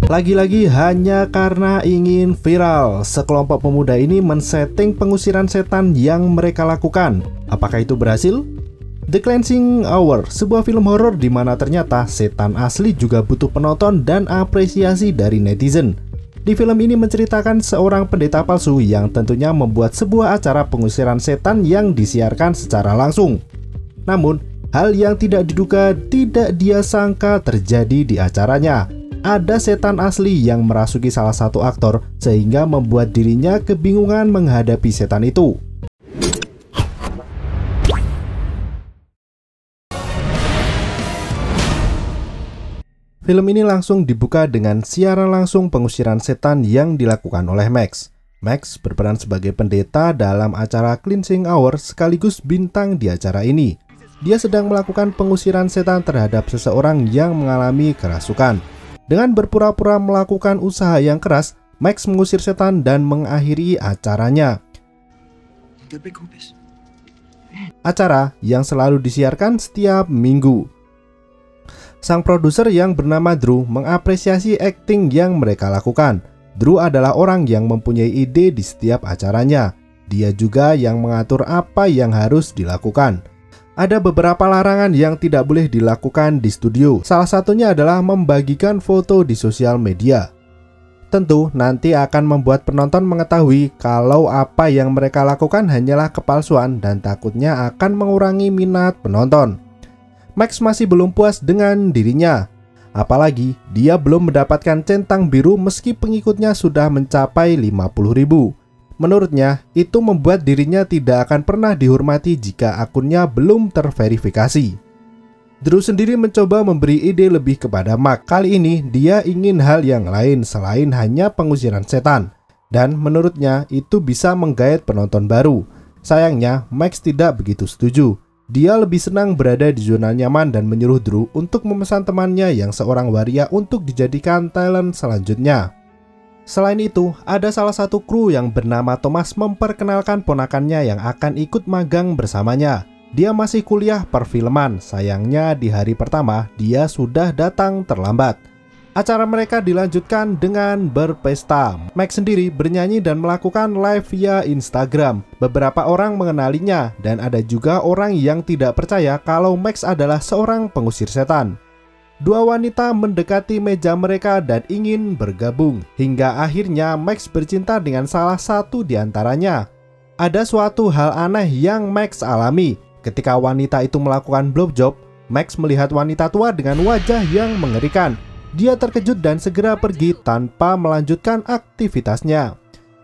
Lagi-lagi hanya karena ingin viral, sekelompok pemuda ini men-setting pengusiran setan yang mereka lakukan. Apakah itu berhasil? The Cleansing Hour, sebuah film horor di mana ternyata setan asli juga butuh penonton dan apresiasi dari netizen. Di film ini menceritakan seorang pendeta palsu yang tentunya membuat sebuah acara pengusiran setan yang disiarkan secara langsung. Namun, hal yang tidak diduga tidak dia sangka terjadi di acaranya. Ada setan asli yang merasuki salah satu aktor sehingga membuat dirinya kebingungan menghadapi setan itu. Film ini langsung dibuka dengan siaran langsung pengusiran setan yang dilakukan oleh Max. Max berperan sebagai pendeta dalam acara Cleansing Hour sekaligus bintang di acara ini. Dia sedang melakukan pengusiran setan terhadap seseorang yang mengalami kerasukan. Dengan berpura-pura melakukan usaha yang keras, Max mengusir setan dan mengakhiri acaranya. Acara yang selalu disiarkan setiap minggu. Sang produser yang bernama Drew mengapresiasi akting yang mereka lakukan. Drew adalah orang yang mempunyai ide di setiap acaranya. Dia juga yang mengatur apa yang harus dilakukan. Ada beberapa larangan yang tidak boleh dilakukan di studio. Salah satunya adalah membagikan foto di sosial media. Tentu nanti akan membuat penonton mengetahui kalau apa yang mereka lakukan hanyalah kepalsuan dan takutnya akan mengurangi minat penonton. Max masih belum puas dengan dirinya. Apalagi dia belum mendapatkan centang biru meski pengikutnya sudah mencapai 50.000. Menurutnya, itu membuat dirinya tidak akan pernah dihormati jika akunnya belum terverifikasi. Drew sendiri mencoba memberi ide lebih kepada Mark. Kali ini, dia ingin hal yang lain selain hanya pengusiran setan. Dan menurutnya, itu bisa menggait penonton baru. Sayangnya, Max tidak begitu setuju. Dia lebih senang berada di zona nyaman dan menyuruh Drew untuk memesan temannya yang seorang waria untuk dijadikan talent selanjutnya. Selain itu, ada salah satu kru yang bernama Thomas memperkenalkan ponakannya yang akan ikut magang bersamanya. Dia masih kuliah perfilman, sayangnya di hari pertama dia sudah datang terlambat. Acara mereka dilanjutkan dengan berpesta. Max sendiri bernyanyi dan melakukan live via Instagram. Beberapa orang mengenalinya dan ada juga orang yang tidak percaya kalau Max adalah seorang pengusir setan. Dua wanita mendekati meja mereka dan ingin bergabung. Hingga akhirnya Max bercinta dengan salah satu di antaranya. Ada suatu hal aneh yang Max alami. Ketika wanita itu melakukan blowjob, Max melihat wanita tua dengan wajah yang mengerikan. Dia terkejut dan segera pergi tanpa melanjutkan aktivitasnya.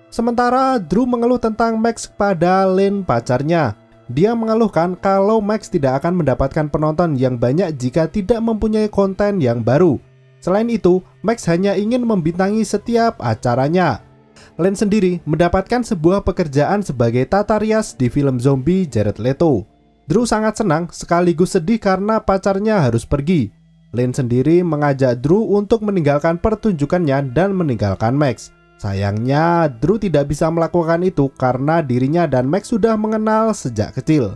Sementara Drew mengeluh tentang Max kepada Lynn, pacarnya. Dia mengeluhkan kalau Max tidak akan mendapatkan penonton yang banyak jika tidak mempunyai konten yang baru. Selain itu, Max hanya ingin membintangi setiap acaranya. Lynn sendiri mendapatkan sebuah pekerjaan sebagai tata rias di film zombie Jared Leto. Drew sangat senang sekaligus sedih karena pacarnya harus pergi. Lynn sendiri mengajak Drew untuk meninggalkan pertunjukannya dan meninggalkan Max. Sayangnya, Drew tidak bisa melakukan itu karena dirinya dan Max sudah mengenal sejak kecil.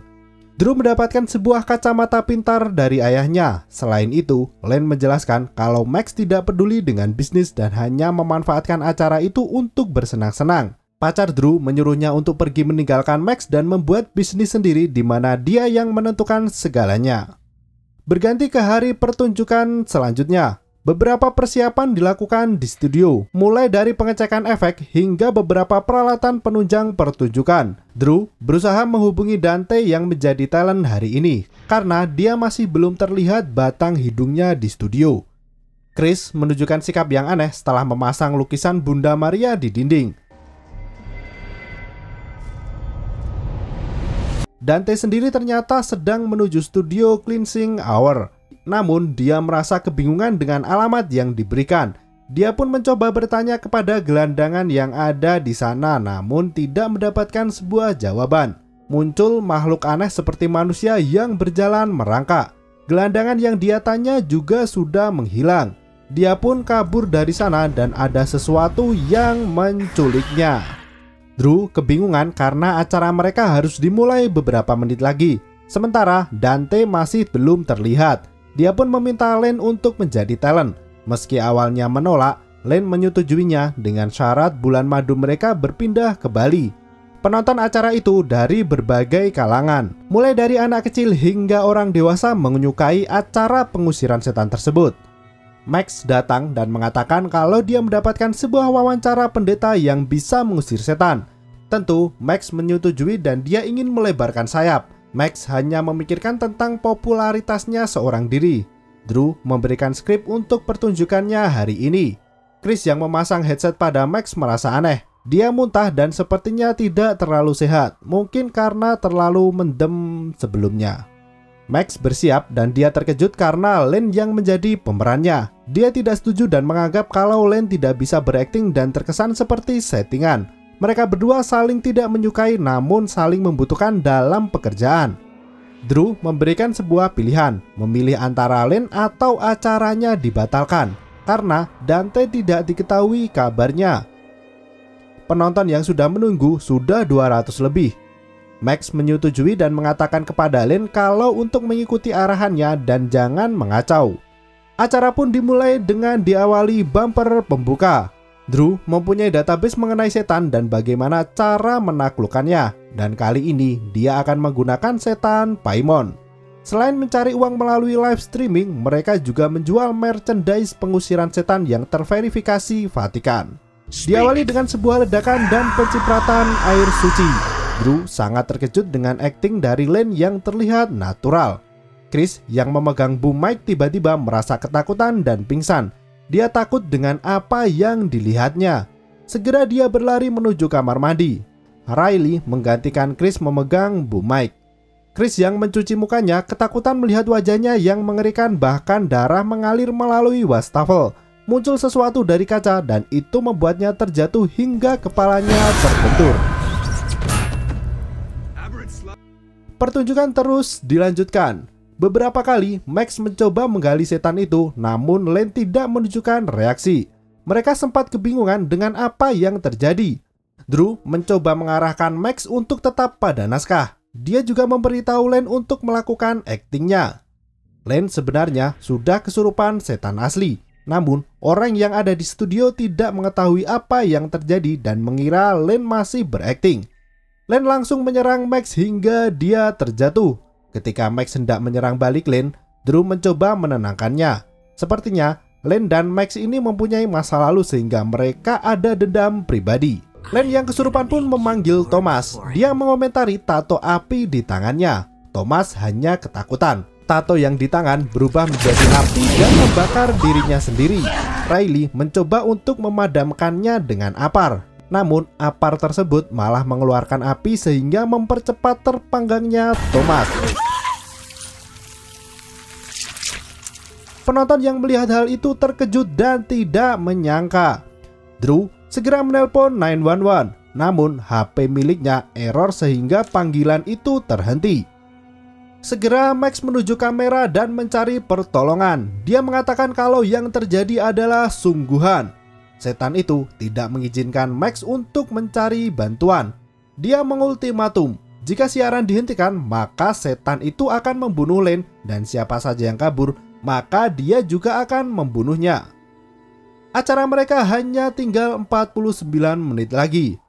Drew mendapatkan sebuah kacamata pintar dari ayahnya. Selain itu, Lynn menjelaskan kalau Max tidak peduli dengan bisnis dan hanya memanfaatkan acara itu untuk bersenang-senang. Pacar Drew menyuruhnya untuk pergi meninggalkan Max dan membuat bisnis sendiri di mana dia yang menentukan segalanya. Berganti ke hari pertunjukan selanjutnya. Beberapa persiapan dilakukan di studio, mulai dari pengecekan efek hingga beberapa peralatan penunjang pertunjukan. Drew berusaha menghubungi Dante yang menjadi talent hari ini, karena dia masih belum terlihat batang hidungnya di studio. Chris menunjukkan sikap yang aneh setelah memasang lukisan Bunda Maria di dinding. Dante sendiri ternyata sedang menuju studio Cleansing Hour. Namun dia merasa kebingungan dengan alamat yang diberikan. Dia pun mencoba bertanya kepada gelandangan yang ada di sana, namun tidak mendapatkan sebuah jawaban. Muncul makhluk aneh seperti manusia yang berjalan merangkak. Gelandangan yang dia tanya juga sudah menghilang. Dia pun kabur dari sana dan ada sesuatu yang menculiknya. Drew kebingungan karena acara mereka harus dimulai beberapa menit lagi. Sementara Dante masih belum terlihat. Dia pun meminta Lynn untuk menjadi talent. Meski awalnya menolak, Lane menyetujuinya dengan syarat bulan madu mereka berpindah ke Bali. Penonton acara itu dari berbagai kalangan, mulai dari anak kecil hingga orang dewasa menyukai acara pengusiran setan tersebut. Max datang dan mengatakan kalau dia mendapatkan sebuah wawancara pendeta yang bisa mengusir setan. Tentu, Max menyetujui dan dia ingin melebarkan sayap. Max hanya memikirkan tentang popularitasnya seorang diri. Drew memberikan skrip untuk pertunjukannya hari ini. Chris yang memasang headset pada Max merasa aneh. Dia muntah dan sepertinya tidak terlalu sehat, mungkin karena terlalu mendem sebelumnya. Max bersiap dan dia terkejut karena Lane yang menjadi pemerannya. Dia tidak setuju dan menganggap kalau Lane tidak bisa berakting dan terkesan seperti settingan. Mereka berdua saling tidak menyukai namun saling membutuhkan dalam pekerjaan. Drew memberikan sebuah pilihan, memilih antara Lane atau acaranya dibatalkan karena Dante tidak diketahui kabarnya. Penonton yang sudah menunggu sudah 200 lebih. Max menyetujui dan mengatakan kepada Lane kalau untuk mengikuti arahannya dan jangan mengacau. Acara pun dimulai dengan diawali bumper pembuka. Drew mempunyai database mengenai setan dan bagaimana cara menaklukkannya, dan kali ini dia akan menggunakan setan Paimon. Selain mencari uang melalui live streaming, mereka juga menjual merchandise pengusiran setan yang terverifikasi Vatikan. Diawali dengan sebuah ledakan dan pencipratan air suci. Drew sangat terkejut dengan akting dari Lane yang terlihat natural. Chris yang memegang boom mic tiba-tiba merasa ketakutan dan pingsan. Dia takut dengan apa yang dilihatnya. Segera dia berlari menuju kamar mandi. Riley menggantikan Chris memegang boom mic. Chris yang mencuci mukanya ketakutan melihat wajahnya yang mengerikan, bahkan darah mengalir melalui wastafel. Muncul sesuatu dari kaca dan itu membuatnya terjatuh hingga kepalanya terbentur. Pertunjukan terus dilanjutkan. Beberapa kali Max mencoba menggali setan itu, namun Lane tidak menunjukkan reaksi. Mereka sempat kebingungan dengan apa yang terjadi. Drew mencoba mengarahkan Max untuk tetap pada naskah. Dia juga memberitahu Lane untuk melakukan aktingnya. Lane sebenarnya sudah kesurupan setan asli. Namun, orang yang ada di studio tidak mengetahui apa yang terjadi dan mengira Lane masih berakting. Lane langsung menyerang Max hingga dia terjatuh. Ketika Max hendak menyerang balik Lane, Drew mencoba menenangkannya. Sepertinya Lane dan Max ini mempunyai masa lalu sehingga mereka ada dendam pribadi. Lane yang kesurupan pun memanggil Thomas. Dia mengomentari tato api di tangannya. Thomas hanya ketakutan. Tato yang di tangan berubah menjadi api dan membakar dirinya sendiri. Riley mencoba untuk memadamkannya dengan apar. Namun apar tersebut malah mengeluarkan api sehingga mempercepat terpanggangnya Thomas. Penonton yang melihat hal itu terkejut dan tidak menyangka. Drew segera menelpon 911, namun HP miliknya error sehingga panggilan itu terhenti. Segera Max menuju kamera dan mencari pertolongan. Dia mengatakan kalau yang terjadi adalah sungguhan. Setan itu tidak mengizinkan Max untuk mencari bantuan. Dia mengultimatum, jika siaran dihentikan, maka setan itu akan membunuh Lane dan siapa saja yang kabur, maka dia juga akan membunuhnya. Acara mereka hanya tinggal 49 menit lagi.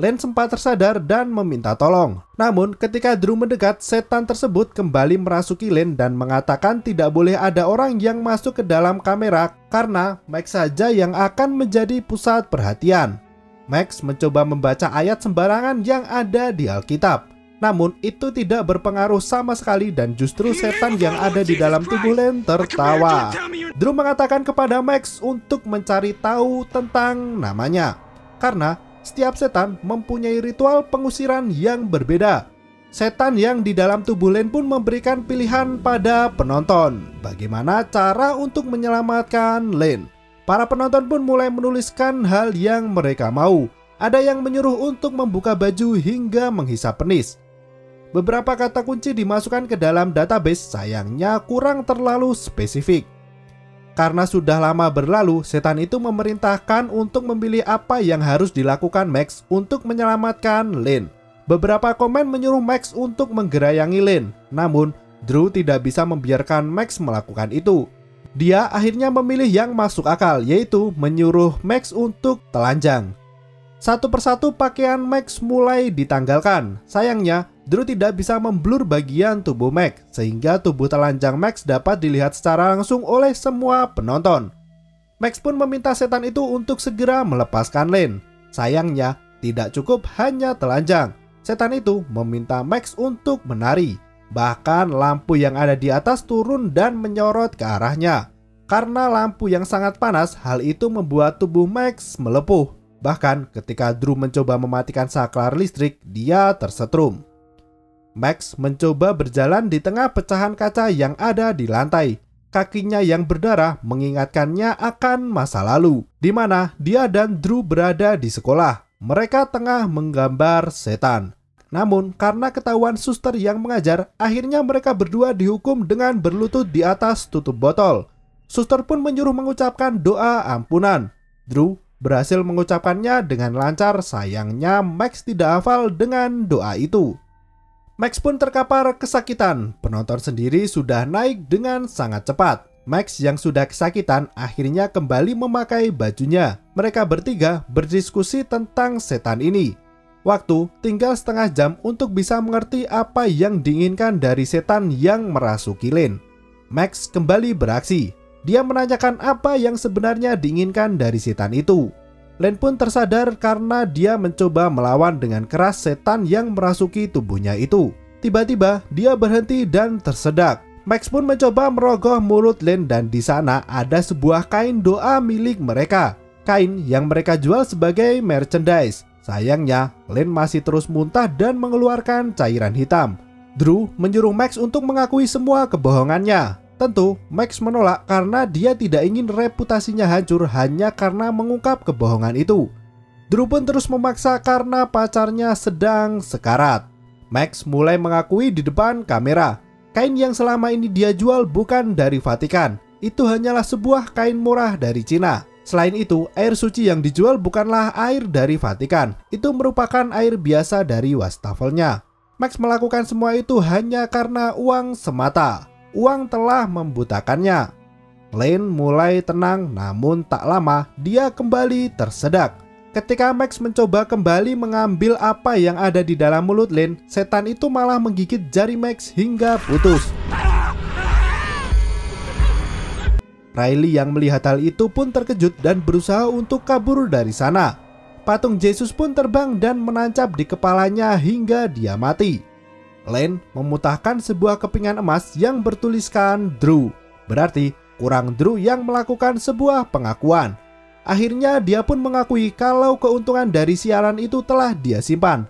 Lane sempat tersadar dan meminta tolong. Namun ketika Drew mendekat, setan tersebut kembali merasuki Lane dan mengatakan tidak boleh ada orang yang masuk ke dalam kamera karena Max saja yang akan menjadi pusat perhatian. Max mencoba membaca ayat sembarangan yang ada di Alkitab. Namun itu tidak berpengaruh sama sekali dan justru setan yang ada di dalam tubuh Lane tertawa. Drew mengatakan kepada Max untuk mencari tahu tentang namanya. Karena setiap setan mempunyai ritual pengusiran yang berbeda. Setan yang di dalam tubuh Lane pun memberikan pilihan pada penonton bagaimana cara untuk menyelamatkan Lane. Para penonton pun mulai menuliskan hal yang mereka mau. Ada yang menyuruh untuk membuka baju hingga menghisap penis. Beberapa kata kunci dimasukkan ke dalam database, sayangnya kurang terlalu spesifik. Karena sudah lama berlalu, setan itu memerintahkan untuk memilih apa yang harus dilakukan Max untuk menyelamatkan Lane. Beberapa komen menyuruh Max untuk menggerayangi Lane, namun Drew tidak bisa membiarkan Max melakukan itu. Dia akhirnya memilih yang masuk akal, yaitu menyuruh Max untuk telanjang. Satu persatu pakaian Max mulai ditanggalkan. Sayangnya, Drew tidak bisa memblur bagian tubuh Max, sehingga tubuh telanjang Max dapat dilihat secara langsung oleh semua penonton. Max pun meminta setan itu untuk segera melepaskan Lane. Sayangnya, tidak cukup hanya telanjang. Setan itu meminta Max untuk menari. Bahkan lampu yang ada di atas turun dan menyorot ke arahnya. Karena lampu yang sangat panas, hal itu membuat tubuh Max melepuh. Bahkan ketika Drew mencoba mematikan saklar listrik, dia tersetrum. Max mencoba berjalan di tengah pecahan kaca yang ada di lantai. Kakinya yang berdarah mengingatkannya akan masa lalu, di mana dia dan Drew berada di sekolah. Mereka tengah menggambar setan. Namun karena ketahuan suster yang mengajar, akhirnya mereka berdua dihukum dengan berlutut di atas tutup botol. Suster pun menyuruh mengucapkan doa ampunan. Drew berhasil mengucapkannya dengan lancar, sayangnya Max tidak hafal dengan doa itu. Max pun terkapar kesakitan. Penonton sendiri sudah naik dengan sangat cepat. Max yang sudah kesakitan akhirnya kembali memakai bajunya. Mereka bertiga berdiskusi tentang setan ini. Waktu tinggal setengah jam untuk bisa mengerti apa yang diinginkan dari setan yang merasuki Lane. Max kembali beraksi. Dia menanyakan apa yang sebenarnya diinginkan dari setan itu. Lane pun tersadar karena dia mencoba melawan dengan keras setan yang merasuki tubuhnya itu. Tiba-tiba dia berhenti dan tersedak. Max pun mencoba merogoh mulut Lane dan di sana ada sebuah kain doa milik mereka. Kain yang mereka jual sebagai merchandise. Sayangnya, Lane masih terus muntah dan mengeluarkan cairan hitam. Drew menyuruh Max untuk mengakui semua kebohongannya. Tentu, Max menolak karena dia tidak ingin reputasinya hancur hanya karena mengungkap kebohongan itu. Drew pun terus memaksa karena pacarnya sedang sekarat. Max mulai mengakui di depan kamera. Kain yang selama ini dia jual bukan dari Vatikan. Itu hanyalah sebuah kain murah dari Cina. Selain itu, air suci yang dijual bukanlah air dari Vatikan. Itu merupakan air biasa dari wastafelnya. Max melakukan semua itu hanya karena uang semata. Uang telah membutakannya. Lane mulai tenang, namun tak lama dia kembali tersedak. Ketika Max mencoba kembali mengambil apa yang ada di dalam mulut Lane, setan itu malah menggigit jari Max hingga putus. Riley yang melihat hal itu pun terkejut dan berusaha untuk kabur dari sana. Patung Yesus pun terbang dan menancap di kepalanya hingga dia mati. Lane memutahkan sebuah kepingan emas yang bertuliskan Drew. Berarti kurang Drew yang melakukan sebuah pengakuan. Akhirnya dia pun mengakui kalau keuntungan dari siaran itu telah dia simpan.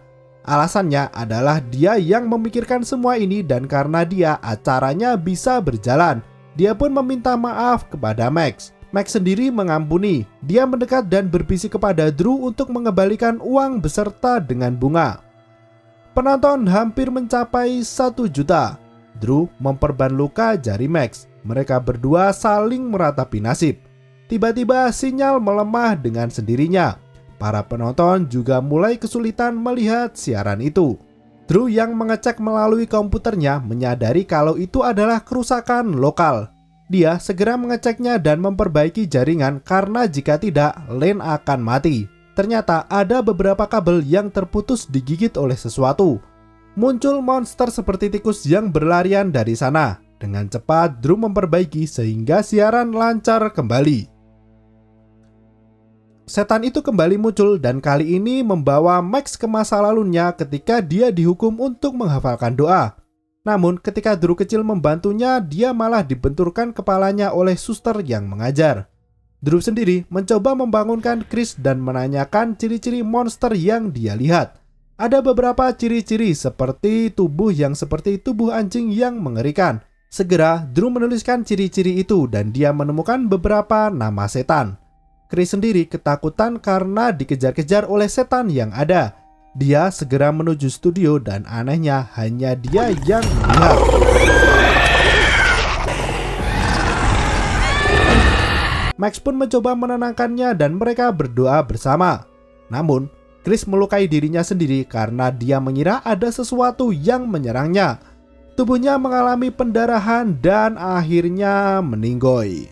Alasannya adalah dia yang memikirkan semua ini dan karena dia acaranya bisa berjalan. Dia pun meminta maaf kepada Max. Max sendiri mengampuni. Dia mendekat dan berbisik kepada Drew untuk mengembalikan uang beserta dengan bunga. Penonton hampir mencapai 1 juta. Drew memperban luka jari Max. Mereka berdua saling meratapi nasib. Tiba-tiba sinyal melemah dengan sendirinya. Para penonton juga mulai kesulitan melihat siaran itu. Drew yang mengecek melalui komputernya menyadari kalau itu adalah kerusakan lokal. Dia segera mengeceknya dan memperbaiki jaringan karena jika tidak, Lane akan mati. Ternyata ada beberapa kabel yang terputus digigit oleh sesuatu. Muncul monster seperti tikus yang berlarian dari sana. Dengan cepat Drew memperbaiki sehingga siaran lancar kembali. Setan itu kembali muncul dan kali ini membawa Max ke masa lalunya ketika dia dihukum untuk menghafalkan doa. Namun ketika Drew kecil membantunya, dia malah dibenturkan kepalanya oleh suster yang mengajar. Drew sendiri mencoba membangunkan Chris dan menanyakan ciri-ciri monster yang dia lihat. Ada beberapa ciri-ciri seperti tubuh yang seperti tubuh anjing yang mengerikan. Segera Drew menuliskan ciri-ciri itu dan dia menemukan beberapa nama setan. Chris sendiri ketakutan karena dikejar-kejar oleh setan yang ada. Dia segera menuju studio dan anehnya hanya dia yang melihat. Max pun mencoba menenangkannya dan mereka berdoa bersama. Namun, Chris melukai dirinya sendiri karena dia mengira ada sesuatu yang menyerangnya. Tubuhnya mengalami pendarahan dan akhirnya meninggoy.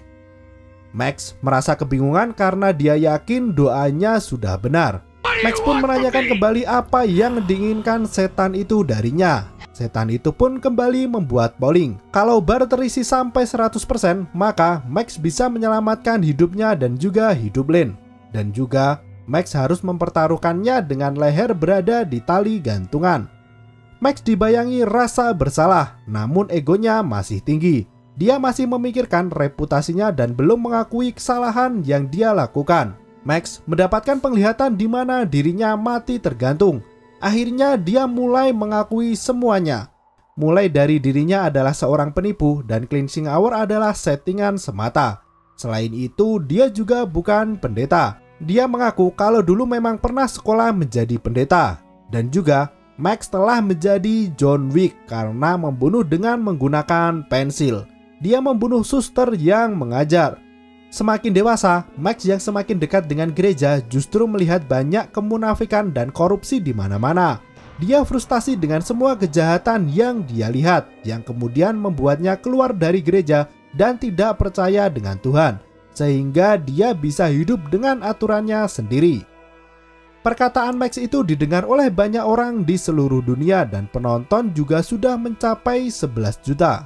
Max merasa kebingungan karena dia yakin doanya sudah benar. Max pun menanyakan kembali apa yang diinginkan setan itu darinya. Setan itu pun kembali membuat polling. Kalau bar terisi sampai 100%, maka Max bisa menyelamatkan hidupnya dan juga hidup Lane. Dan juga Max harus mempertaruhkannya dengan leher berada di tali gantungan. Max dibayangi rasa bersalah, namun egonya masih tinggi. Dia masih memikirkan reputasinya dan belum mengakui kesalahan yang dia lakukan. Max mendapatkan penglihatan di mana dirinya mati tergantung. Akhirnya dia mulai mengakui semuanya. Mulai dari dirinya adalah seorang penipu dan cleansing hour adalah settingan semata. Selain itu, dia juga bukan pendeta. Dia mengaku kalau dulu memang pernah sekolah menjadi pendeta. Dan juga Max telah menjadi John Wick karena membunuh dengan menggunakan pensil. Dia membunuh suster yang mengajar. Semakin dewasa, Max yang semakin dekat dengan gereja justru melihat banyak kemunafikan dan korupsi di mana-mana. Dia frustasi dengan semua kejahatan yang dia lihat, yang kemudian membuatnya keluar dari gereja dan tidak percaya dengan Tuhan, sehingga dia bisa hidup dengan aturannya sendiri. Perkataan Max itu didengar oleh banyak orang di seluruh dunia dan penonton juga sudah mencapai 11 juta.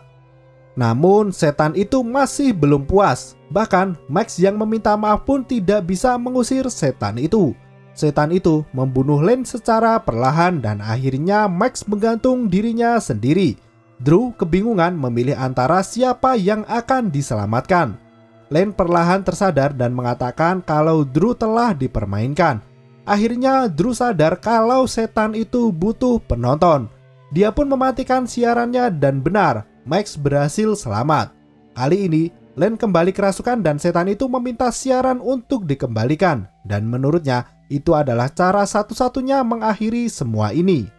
Namun setan itu masih belum puas. Bahkan Max yang meminta maaf pun tidak bisa mengusir setan itu. Setan itu membunuh Lane secara perlahan dan akhirnya Max menggantung dirinya sendiri. Drew kebingungan memilih antara siapa yang akan diselamatkan. Lane perlahan tersadar dan mengatakan kalau Drew telah dipermainkan. Akhirnya Drew sadar kalau setan itu butuh penonton. Dia pun mematikan siarannya dan benar, Max berhasil selamat. Kali ini Lane kembali kerasukan dan setan itu meminta siaran untuk dikembalikan. Dan menurutnya itu adalah cara satu-satunya mengakhiri semua ini.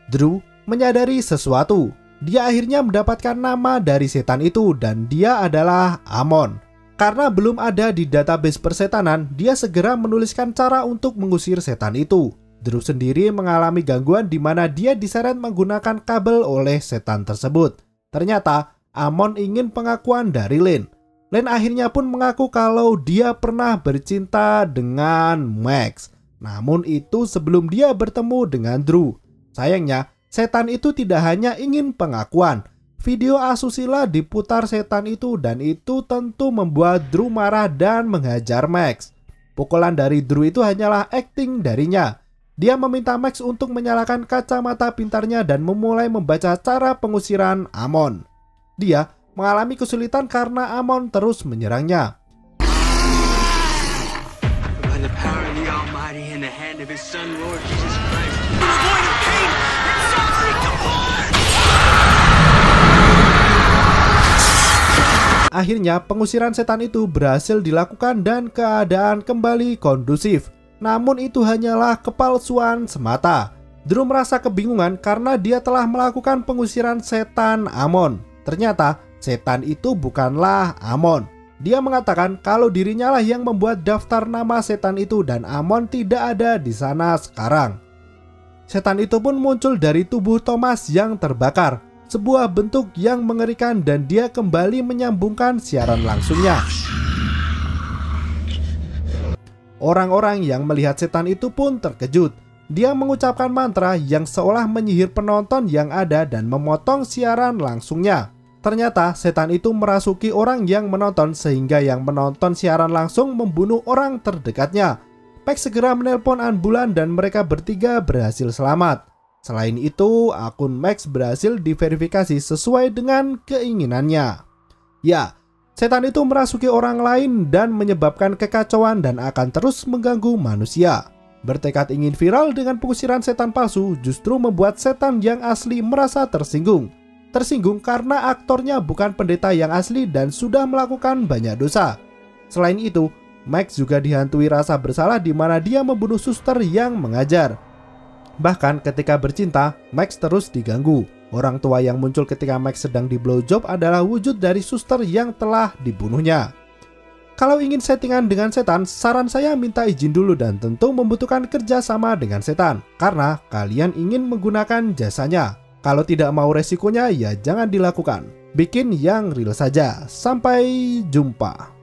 Drew menyadari sesuatu. Dia akhirnya mendapatkan nama dari setan itu dan dia adalah Amon. Karena belum ada di database persetanan, dia segera menuliskan cara untuk mengusir setan itu. Drew sendiri mengalami gangguan di mana dia diseret menggunakan kabel oleh setan tersebut. Ternyata Amon ingin pengakuan dari Lane. Lane akhirnya pun mengaku kalau dia pernah bercinta dengan Max. Namun itu sebelum dia bertemu dengan Drew. Sayangnya, setan itu tidak hanya ingin pengakuan. Video asusila diputar setan itu dan itu tentu membuat Drew marah dan menghajar Max. Pukulan dari Drew itu hanyalah akting darinya. Dia meminta Max untuk menyalakan kacamata pintarnya dan memulai membaca cara pengusiran Amon. Dia mengalami kesulitan karena Amon terus menyerangnya. Akhirnya pengusiran setan itu berhasil dilakukan dan keadaan kembali kondusif. Namun itu hanyalah kepalsuan semata. Drew merasa kebingungan karena dia telah melakukan pengusiran setan Amon. Ternyata setan itu bukanlah Amon. Dia mengatakan kalau dirinya lah yang membuat daftar nama setan itu dan Amon tidak ada di sana sekarang. Setan itu pun muncul dari tubuh Thomas yang terbakar. Sebuah bentuk yang mengerikan dan dia kembali menyambungkan siaran langsungnya. Orang-orang yang melihat setan itu pun terkejut. Dia mengucapkan mantra yang seolah menyihir penonton yang ada dan memotong siaran langsungnya. Ternyata setan itu merasuki orang yang menonton sehingga yang menonton siaran langsung membunuh orang terdekatnya. Max segera menelpon ambulan dan mereka bertiga berhasil selamat. Selain itu, akun Max berhasil diverifikasi sesuai dengan keinginannya. Ya, setan itu merasuki orang lain dan menyebabkan kekacauan dan akan terus mengganggu manusia. Bertekad ingin viral dengan pengusiran setan palsu justru membuat setan yang asli merasa tersinggung. Tersinggung karena aktornya bukan pendeta yang asli dan sudah melakukan banyak dosa. Selain itu, Max juga dihantui rasa bersalah di mana dia membunuh suster yang mengajar. Bahkan ketika bercinta, Max terus diganggu. Orang tua yang muncul ketika Max sedang di blowjob adalah wujud dari suster yang telah dibunuhnya. Kalau ingin settingan dengan setan, saran saya minta izin dulu dan tentu membutuhkan kerjasama dengan setan. Karena kalian ingin menggunakan jasanya. Kalau tidak mau resikonya ya jangan dilakukan. Bikin yang real saja. Sampai jumpa.